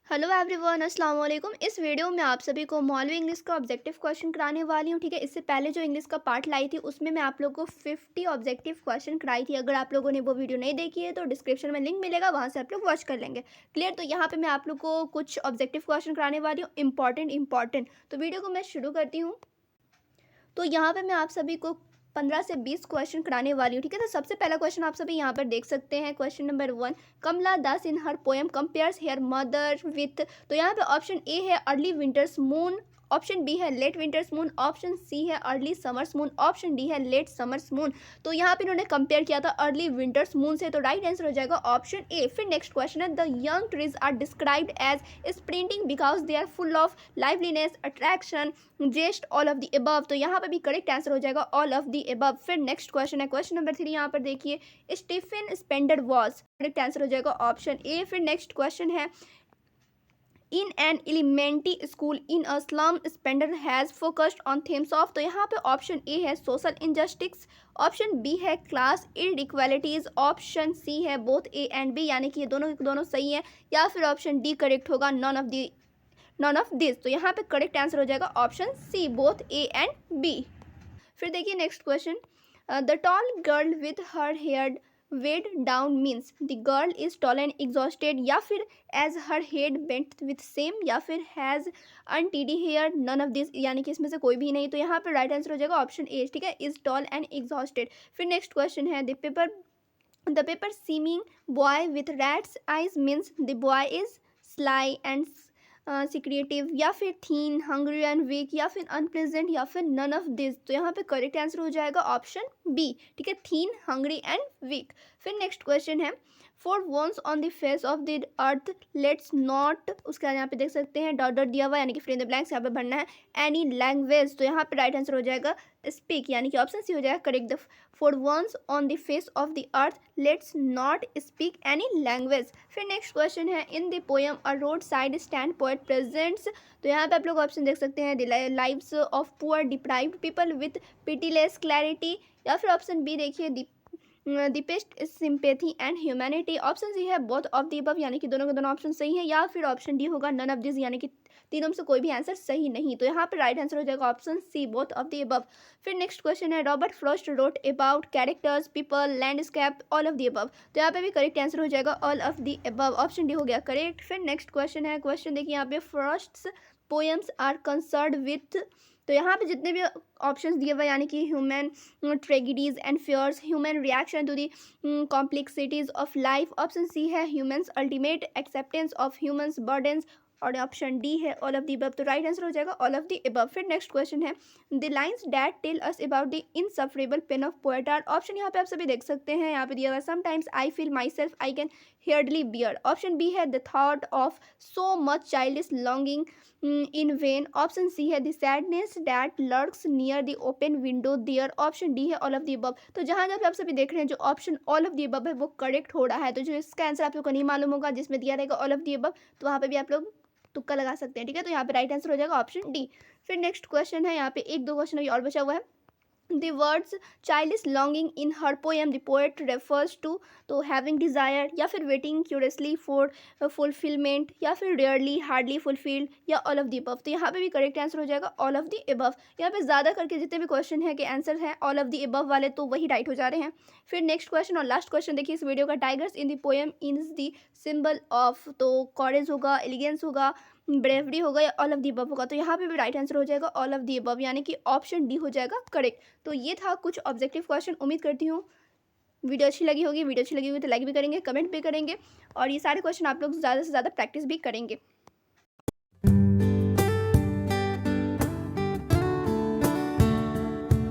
Hello everyone, अस्सलाम वालेकुम। इस वीडियो में आप सभी को मौलवी इंग्लिश का ऑब्जेक्टिव क्वेश्चन कराने वाली हूँ। ठीक है, इससे पहले जो इंग्लिश का पार्ट लाई थी उसमें मैं आप लोगों को 50 ऑब्जेक्टिव क्वेश्चन कराई थी। अगर आप लोगों ने वो वीडियो नहीं देखी है तो डिस्क्रिप्शन में लिंक मिलेगा, वहाँ से आप लोग वॉच कर लेंगे। क्लियर। तो यहाँ पे मैं आप लोग को कुछ ऑब्जेक्टिव क्वेश्चन कराने वाली हूँ, इंपॉर्टेंट। तो वीडियो को मैं शुरू करती हूँ। तो यहाँ पे मैं आप सभी को 15 से 20 क्वेश्चन कराने वाली हूँ। ठीक है, तो सबसे पहला क्वेश्चन आप सभी यहाँ पर देख सकते हैं। Question number 1, Kamala Das in her poem compares her mother with. तो यहाँ पे ऑप्शन ए है early winter's moon, option B है late winter's moon, option C है early summer's moon, option D है लेट समर्स मून। तो यहाँ पे इन्होंने कंपेयर किया था अर्ली विंटर्स मून से, तो राइट आंसर हो जाएगा ऑप्शन ए। फिर नेक्स्ट क्वेश्चन है, the young trees are described as sprinting because they are full of liveliness, attraction, zest, all of the above. तो यहाँ पे भी करेक्ट आंसर हो जाएगा ऑल ऑफ द अबव। फिर नेक्स्ट क्वेश्चन है क्वेश्चन नंबर 3, यहाँ पर देखिए, Stephen Spender was, correct answer हो जाएगा ऑप्शन ए। फिर नेक्स्ट क्वेश्चन है, in an elementary school in a slum Spender has focused on themes of. तो यहाँ पे ऑप्शन ए है सोशल इनजस्टिस, ऑप्शन बी है क्लास इनइक्वालिटीज, ऑप्शन सी है बोथ ए एंड बी, यानी कि ये दोनों सही है, या फिर ऑप्शन डी करेक्ट होगा, नॉन ऑफ दिस। तो यहाँ पे करेक्ट आंसर हो जाएगा option C, both A and B. फिर देखिए next question, the tall girl with her hair weighed down means the girl is tall and exhausted, या फिर as her head bent with shame, या फिर has untidy hair, none of this, यानी कि इसमें से कोई भी नहीं। तो यहाँ पर राइट आंसर हो जाएगा ऑप्शन ए। ठीक है, इज टॉल एंड एग्जॉस्टेड। फिर नेक्स्ट क्वेश्चन है, the paper seeming boy with rat's eyes means the boy is sly and secretive, या फिर थीन, हंग्री एंड वीक, या फिर अनप्लेजेंट, या फिर नन ऑफ दिस। तो यहाँ पे करेक्ट आंसर हो जाएगा ऑप्शन बी। ठीक है, थीन, हंग्री एंड वीक। फिर नेक्स्ट क्वेश्चन है, for once on the face of the earth let's not, उसके बाद यहाँ पे देख सकते हैं डॉट डॉट दिया हुआ, यानी कि फिर इन द ब्लैंक्स यहाँ पे भरना है, एनी लैंग्वेज। तो यहाँ पे राइट आंसर हो जाएगा स्पीक, यानी कि ऑप्शन सी हो जाएगा correct. The for once on the face of the earth let's not speak any language. फिर नेक्स्ट क्वेश्चन है, in the poem a road side stand poet presents. तो यहाँ पे आप लोग ऑप्शन देख सकते हैं, the lives of poor deprived people with pitiless clarity, या फिर ऑप्शन बी देखिए deepest sympathy and humanity, option C है बोथ ऑफ दी अबव, यानी कि दोनों के दोनों ऑप्शन सही है, या फिर ऑप्शन डी होगा नन ऑफ दिस, यानी कि तीनों में से कोई भी आंसर सही नहीं। तो यहाँ पर राइट आंसर हो जाएगा option C, both of the above. फिर नेक्स्ट क्वेश्चन है, Robert Frost wrote about characters, people, landscape, all of the above. तो यहाँ पे भी करेक्ट आंसर हो जाएगा all of the above, option D हो गया करेक्ट। फिर नेक्स्ट क्वेश्चन है, क्वेश्चन देखिए यहाँ पे, फ्रॉस्ट्स पोएम्स आर कंसर्न्ड विथ। तो यहाँ पे जितने भी ऑप्शंस दिए हुए, यानी कि human tragedies and fears, human reaction to the complexities of life, option C है humans ultimate acceptance of humans burdens, और ऑप्शन डी है ऑल ऑफ दी अबव। तो राइट आंसर हो जाएगा ऑल ऑफ दी अबव। फिर next question है, the lines that tell us about the insufferable pain of poet are. Option यहाँ पे आप सभी देख सकते हैं, यहाँ पे दिया हुआ, sometimes I feel myself I can hardly bear, option B है the thought of so much childish longing in vain, option C है the sadness that lurks near the open window there, option D है all of the above. तो जहाँ जहाँ पे आप सभी देख रहे हैं जो option all of the above है वो करेक्ट हो रहा है। तो जो इसका आंसर आप लोग को नहीं मालूम होगा, जिसमें दिया रहेगा ऑल ऑफ द अबव, तो वहाँ पे भी आप लोग तुक्का लगा सकते हैं। ठीक है, तो यहाँ पे राइट आंसर हो जाएगा ऑप्शन डी। फिर नेक्स्ट क्वेश्चन है, यहाँ पे एक दो क्वेश्चन अभी और बचा हुआ है, the words childish longing in her poem the poet refers to तो having desire, या फिर waiting curiously for fulfillment, या फिर rarely, hardly fulfilled, या all of the above। तो यहाँ पे भी करेक्ट आंसर हो जाएगा all of the above। यहाँ पे ज़्यादा करके जितने भी क्वेश्चन है कि आंसर है all of the above वाले, तो वही राइट हो जा रहे हैं। फिर नेक्स्ट क्वेश्चन और लास्ट क्वेश्चन देखिए इस वीडियो का, tigers in the poem is the symbol of. तो कॉरेज होगा, एलिगेंस होगा, ब्रेवरी होगा, या ऑल ऑफ दी अबव होगा। तो यहाँ पे भी राइट आंसर हो जाएगा ऑल ऑफ दी अबव, यानी कि ऑप्शन डी हो जाएगा करेक्ट। तो ये था कुछ ऑब्जेक्टिव क्वेश्चन। उम्मीद करती हूँ वीडियो अच्छी लगी होगी। वीडियो अच्छी लगी हुई तो लाइक भी करेंगे, कमेंट भी करेंगे, और ये सारे क्वेश्चन आप लोग ज़्यादा से ज़्यादा प्रैक्टिस भी करेंगे।